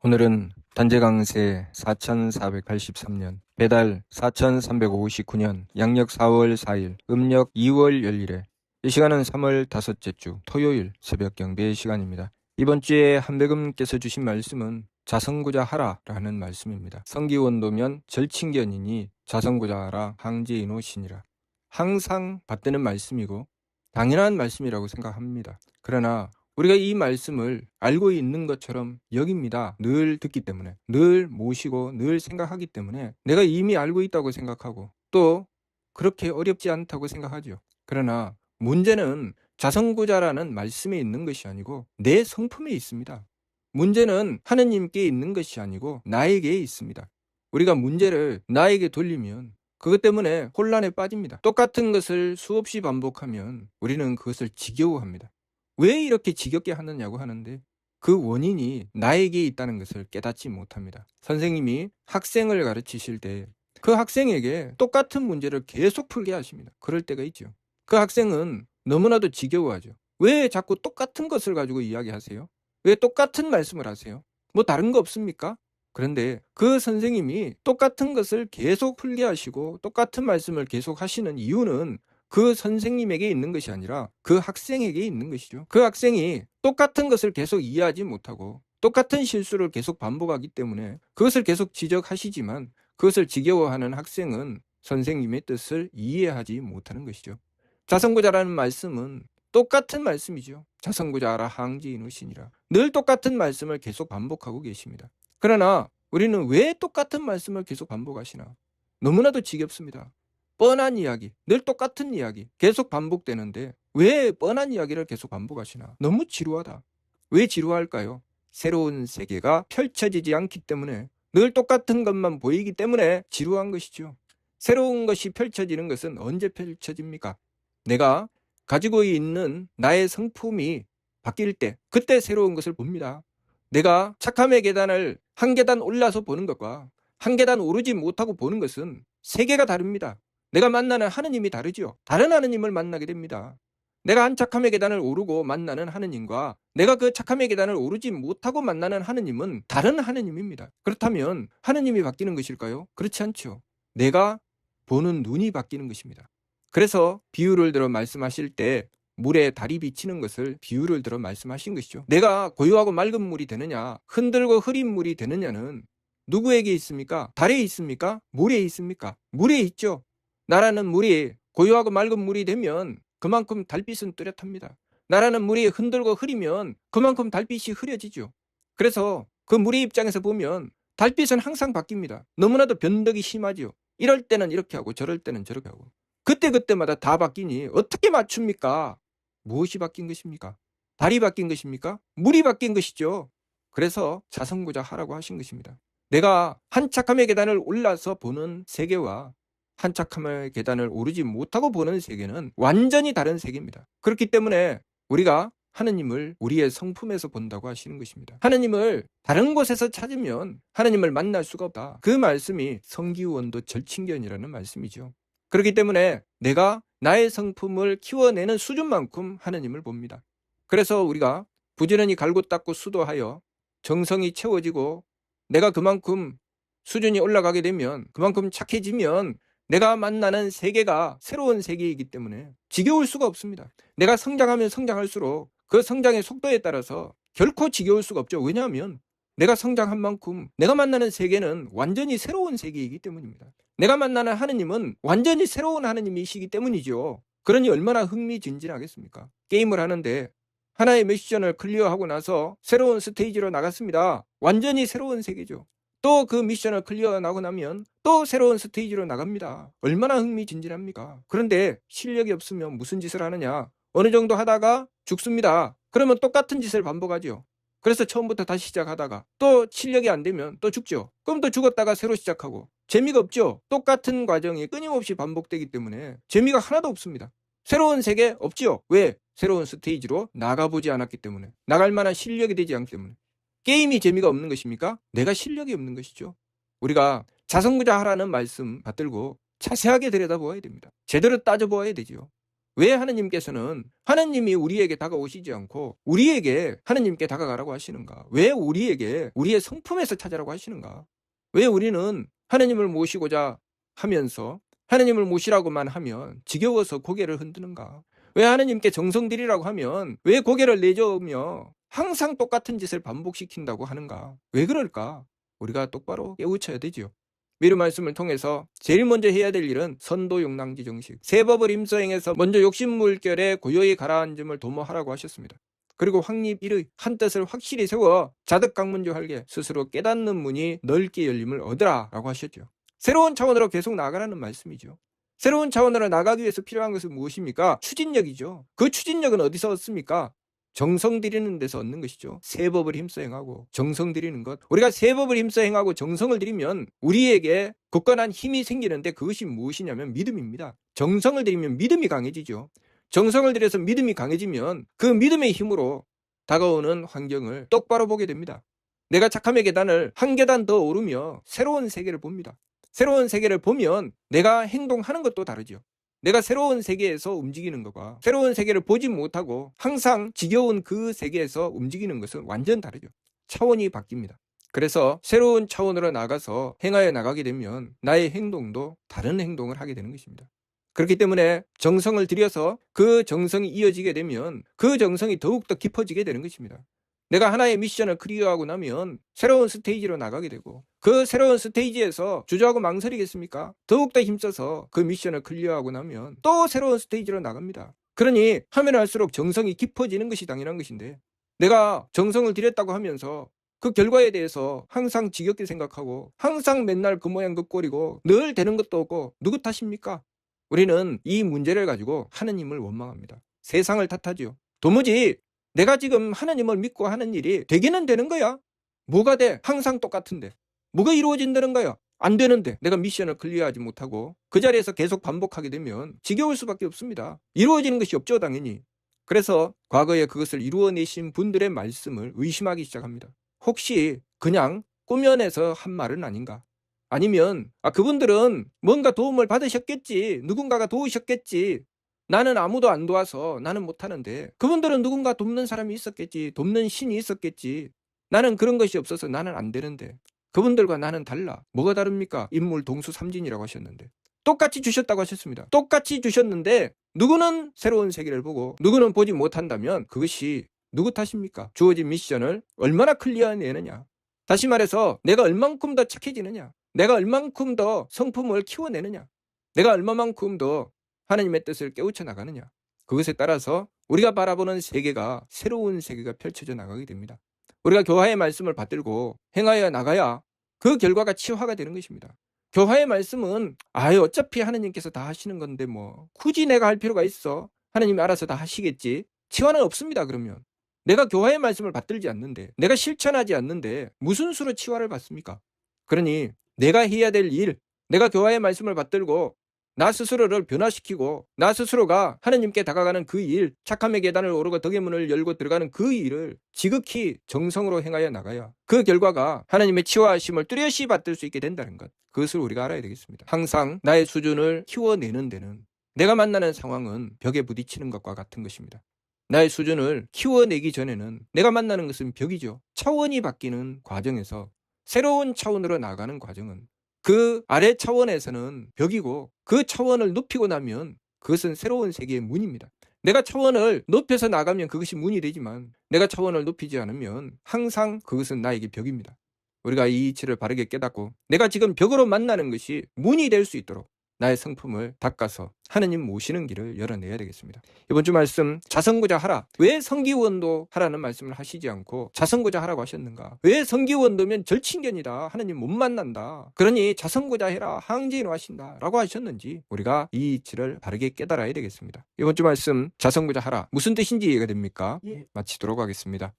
오늘은 단재강세 4483년, 배달 4359년, 양력 4월 4일, 음력 2월 열일에 이 시간은 3월 다섯째 주 토요일 새벽 경배 시간입니다. 이번 주에 한백음께서 주신 말씀은 자성구자 하라라는 말씀입니다. 성기원도면 절친견이니 자성구자 하라 항제인오시니라. 항상 받드는 말씀이고 당연한 말씀이라고 생각합니다. 그러나 우리가 이 말씀을 알고 있는 것처럼 여깁니다. 늘 듣기 때문에, 늘 모시고 늘 생각하기 때문에 내가 이미 알고 있다고 생각하고 또 그렇게 어렵지 않다고 생각하죠. 그러나 문제는 자성구자라는 말씀에 있는 것이 아니고 내 성품에 있습니다. 문제는 하느님께 있는 것이 아니고 나에게 있습니다. 우리가 문제를 나에게 돌리면 그것 때문에 혼란에 빠집니다. 똑같은 것을 수없이 반복하면 우리는 그것을 지겨워합니다. 왜 이렇게 지겹게 하느냐고 하는데 그 원인이 나에게 있다는 것을 깨닫지 못합니다. 선생님이 학생을 가르치실 때 그 학생에게 똑같은 문제를 계속 풀게 하십니다. 그럴 때가 있죠. 그 학생은 너무나도 지겨워하죠. 왜 자꾸 똑같은 것을 가지고 이야기하세요? 왜 똑같은 말씀을 하세요? 뭐 다른 거 없습니까? 그런데 그 선생님이 똑같은 것을 계속 풀게 하시고 똑같은 말씀을 계속 하시는 이유는 그 선생님에게 있는 것이 아니라 그 학생에게 있는 것이죠. 그 학생이 똑같은 것을 계속 이해하지 못하고 똑같은 실수를 계속 반복하기 때문에 그것을 계속 지적하시지만 그것을 지겨워하는 학생은 선생님의 뜻을 이해하지 못하는 것이죠. 자성구자라는 말씀은 똑같은 말씀이죠. 자성구자하라 항지인의시니라. 늘 똑같은 말씀을 계속 반복하고 계십니다. 그러나 우리는 왜 똑같은 말씀을 계속 반복하시나? 너무나도 지겹습니다. 뻔한 이야기, 늘 똑같은 이야기 계속 반복되는데 왜 뻔한 이야기를 계속 반복하시나? 너무 지루하다. 왜 지루할까요? 새로운 세계가 펼쳐지지 않기 때문에 늘 똑같은 것만 보이기 때문에 지루한 것이죠. 새로운 것이 펼쳐지는 것은 언제 펼쳐집니까? 내가 가지고 있는 나의 성품이 바뀔 때 그때 새로운 것을 봅니다. 내가 착함의 계단을 한 계단 올라서 보는 것과 한 계단 오르지 못하고 보는 것은 세계가 다릅니다. 내가 만나는 하느님이 다르죠. 다른 하느님을 만나게 됩니다. 내가 한 착함의 계단을 오르고 만나는 하느님과 내가 그 착함의 계단을 오르지 못하고 만나는 하느님은 다른 하느님입니다. 그렇다면 하느님이 바뀌는 것일까요? 그렇지 않죠. 내가 보는 눈이 바뀌는 것입니다. 그래서 비유를 들어 말씀하실 때 물에 달이 비치는 것을 비유를 들어 말씀하신 것이죠. 내가 고요하고 맑은 물이 되느냐 흔들고 흐린 물이 되느냐는 누구에게 있습니까? 달에 있습니까? 물에 있습니까? 물에 있죠. 나라는 물이 고요하고 맑은 물이 되면 그만큼 달빛은 뚜렷합니다. 나라는 물이 흔들고 흐리면 그만큼 달빛이 흐려지죠. 그래서 그 물의 입장에서 보면 달빛은 항상 바뀝니다. 너무나도 변덕이 심하죠. 이럴 때는 이렇게 하고 저럴 때는 저렇게 하고 그때그때마다 다 바뀌니 어떻게 맞춥니까? 무엇이 바뀐 것입니까? 달이 바뀐 것입니까? 물이 바뀐 것이죠. 그래서 자성구자 하라고 하신 것입니다. 내가 한착함의 계단을 올라서 보는 세계와 한착함의 계단을 오르지 못하고 보는 세계는 완전히 다른 세계입니다. 그렇기 때문에 우리가 하느님을 우리의 성품에서 본다고 하시는 것입니다. 하느님을 다른 곳에서 찾으면 하느님을 만날 수가 없다. 그 말씀이 성기원도 절친견이라는 말씀이죠. 그렇기 때문에 내가 나의 성품을 키워내는 수준만큼 하느님을 봅니다. 그래서 우리가 부지런히 갈고 닦고 수도하여 정성이 채워지고 내가 그만큼 수준이 올라가게 되면 그만큼 착해지면 내가 만나는 세계가 새로운 세계이기 때문에 지겨울 수가 없습니다. 내가 성장하면 성장할수록 그 성장의 속도에 따라서 결코 지겨울 수가 없죠. 왜냐하면 내가 성장한 만큼 내가 만나는 세계는 완전히 새로운 세계이기 때문입니다. 내가 만나는 하느님은 완전히 새로운 하느님이시기 때문이죠. 그러니 얼마나 흥미진진하겠습니까? 게임을 하는데 하나의 미션을 클리어하고 나서 새로운 스테이지로 나갔습니다. 완전히 새로운 세계죠. 또 그 미션을 클리어하고 나면 또 새로운 스테이지로 나갑니다. 얼마나 흥미진진합니까? 그런데 실력이 없으면 무슨 짓을 하느냐? 어느 정도 하다가 죽습니다. 그러면 똑같은 짓을 반복하죠. 그래서 처음부터 다시 시작하다가 또 실력이 안 되면 또 죽죠. 그럼 또 죽었다가 새로 시작하고 재미가 없죠. 똑같은 과정이 끊임없이 반복되기 때문에 재미가 하나도 없습니다. 새로운 세계 없죠. 왜? 새로운 스테이지로 나가보지 않았기 때문에, 나갈 만한 실력이 되지 않기 때문에. 게임이 재미가 없는 것입니까? 내가 실력이 없는 것이죠. 우리가 자성구자 하라는 말씀 받들고 자세하게 들여다보아야 됩니다. 제대로 따져보아야 되죠. 왜 하나님께서는 하나님이 우리에게 다가오시지 않고 우리에게 하나님께 다가가라고 하시는가? 왜 우리에게 우리의 성품에서 찾으라고 하시는가? 왜 우리는 하나님을 모시고자 하면서 하나님을 모시라고만 하면 지겨워서 고개를 흔드는가? 왜 하나님께 정성 들이라고 하면 왜 고개를 내저으며 항상 똑같은 짓을 반복시킨다고 하는가? 왜 그럴까? 우리가 똑바로 깨우쳐야 되지요. 미루 말씀을 통해서 제일 먼저 해야 될 일은 선도 용납지 정식, 새 법을 임서행해서 먼저 욕심물결에 고요히 가라앉음을 도모하라고 하셨습니다. 그리고 확립 1의 한 뜻을 확실히 세워 자득강문조할게 스스로 깨닫는 문이 넓게 열림을 얻으라 라고 하셨죠. 새로운 차원으로 계속 나아가라는 말씀이죠. 새로운 차원으로 나가기 위해서 필요한 것은 무엇입니까? 추진력이죠. 그 추진력은 어디서 얻습니까? 정성 들이는 데서 얻는 것이죠. 새 법을 힘써 행하고 정성 들이는 것. 우리가 새 법을 힘써 행하고 정성을 들이면 우리에게 굳건한 힘이 생기는데 그것이 무엇이냐면 믿음입니다. 정성을 들이면 믿음이 강해지죠. 정성을 들여서 믿음이 강해지면 그 믿음의 힘으로 다가오는 환경을 똑바로 보게 됩니다. 내가 착함의 계단을 한 계단 더 오르며 새로운 세계를 봅니다. 새로운 세계를 보면 내가 행동하는 것도 다르죠. 내가 새로운 세계에서 움직이는 것과 새로운 세계를 보지 못하고 항상 지겨운 그 세계에서 움직이는 것은 완전 다르죠. 차원이 바뀝니다. 그래서 새로운 차원으로 나가서 행하여 나가게 되면 나의 행동도 다른 행동을 하게 되는 것입니다. 그렇기 때문에 정성을 들여서 그 정성이 이어지게 되면 그 정성이 더욱더 깊어지게 되는 것입니다. 내가 하나의 미션을 클리어하고 나면 새로운 스테이지로 나가게 되고 그 새로운 스테이지에서 주저하고 망설이겠습니까? 더욱더 힘써서 그 미션을 클리어하고 나면 또 새로운 스테이지로 나갑니다. 그러니 하면 할수록 정성이 깊어지는 것이 당연한 것인데 내가 정성을 들였다고 하면서 그 결과에 대해서 항상 지겹게 생각하고 항상 맨날 그 모양 그 꼴이고 늘 되는 것도 없고 누구 탓입니까? 우리는 이 문제를 가지고 하느님을 원망합니다. 세상을 탓하죠. 도무지 내가 지금 하나님을 믿고 하는 일이 되기는 되는 거야. 뭐가 돼? 항상 똑같은데. 뭐가 이루어진다는 거야? 안 되는데 내가 미션을 클리어하지 못하고 그 자리에서 계속 반복하게 되면 지겨울 수밖에 없습니다. 이루어지는 것이 없죠, 당연히. 그래서 과거에 그것을 이루어내신 분들의 말씀을 의심하기 시작합니다. 혹시 그냥 꾸며내서 한 말은 아닌가? 아니면 그분들은 뭔가 도움을 받으셨겠지. 누군가가 도우셨겠지. 나는 아무도 안 도와서 나는 못하는데 그분들은 누군가 돕는 사람이 있었겠지. 돕는 신이 있었겠지. 나는 그런 것이 없어서 나는 안 되는데 그분들과 나는 달라. 뭐가 다릅니까? 인물 동수 삼진이라고 하셨는데 똑같이 주셨다고 하셨습니다. 똑같이 주셨는데 누구는 새로운 세계를 보고 누구는 보지 못한다면 그것이 누구 탓입니까? 주어진 미션을 얼마나 클리어해내느냐. 다시 말해서 내가 얼만큼 더 착해지느냐. 내가 얼만큼 더 성품을 키워내느냐. 내가 얼마만큼 더 하나님의 뜻을 깨우쳐 나가느냐. 그것에 따라서 우리가 바라보는 세계가 새로운 세계가 펼쳐져 나가게 됩니다. 우리가 교화의 말씀을 받들고 행하여 나가야 그 결과가 치화가 되는 것입니다. 교화의 말씀은 어차피 하나님께서 다 하시는 건데 뭐 굳이 내가 할 필요가 있어. 하나님이 알아서 다 하시겠지. 치화는 없습니다. 그러면 내가 교화의 말씀을 받들지 않는데 내가 실천하지 않는데 무슨 수로 치화를 받습니까? 그러니 내가 해야 될 일, 내가 교화의 말씀을 받들고 나 스스로를 변화시키고 나 스스로가 하나님께 다가가는 그 일, 착함의 계단을 오르고 덕의 문을 열고 들어가는 그 일을 지극히 정성으로 행하여 나가야 그 결과가 하나님의 치유하심을 뚜렷이 받들 수 있게 된다는 것, 그것을 우리가 알아야 되겠습니다. 항상 나의 수준을 키워내는 데는 내가 만나는 상황은 벽에 부딪히는 것과 같은 것입니다. 나의 수준을 키워내기 전에는 내가 만나는 것은 벽이죠. 차원이 바뀌는 과정에서 새로운 차원으로 나가는 과정은 그 아래 차원에서는 벽이고 그 차원을 높이고 나면 그것은 새로운 세계의 문입니다. 내가 차원을 높여서 나가면 그것이 문이 되지만 내가 차원을 높이지 않으면 항상 그것은 나에게 벽입니다. 우리가 이 이치를 바르게 깨닫고 내가 지금 벽으로 만나는 것이 문이 될 수 있도록 나의 성품을 닦아서 하느님 모시는 길을 열어내야 되겠습니다. 이번 주 말씀, 자선고자 하라. 왜 성기원도 하라는 말씀을 하시지 않고 자선고자 하라고 하셨는가? 왜 성기원도면 절친견이다. 하느님 못 만난다. 그러니 자선고자 해라. 항제인화 하신다. 라고 하셨는지 우리가 이 이치를 바르게 깨달아야 되겠습니다. 이번 주 말씀, 자선고자 하라. 무슨 뜻인지 이해가 됩니까? 마치도록 하겠습니다.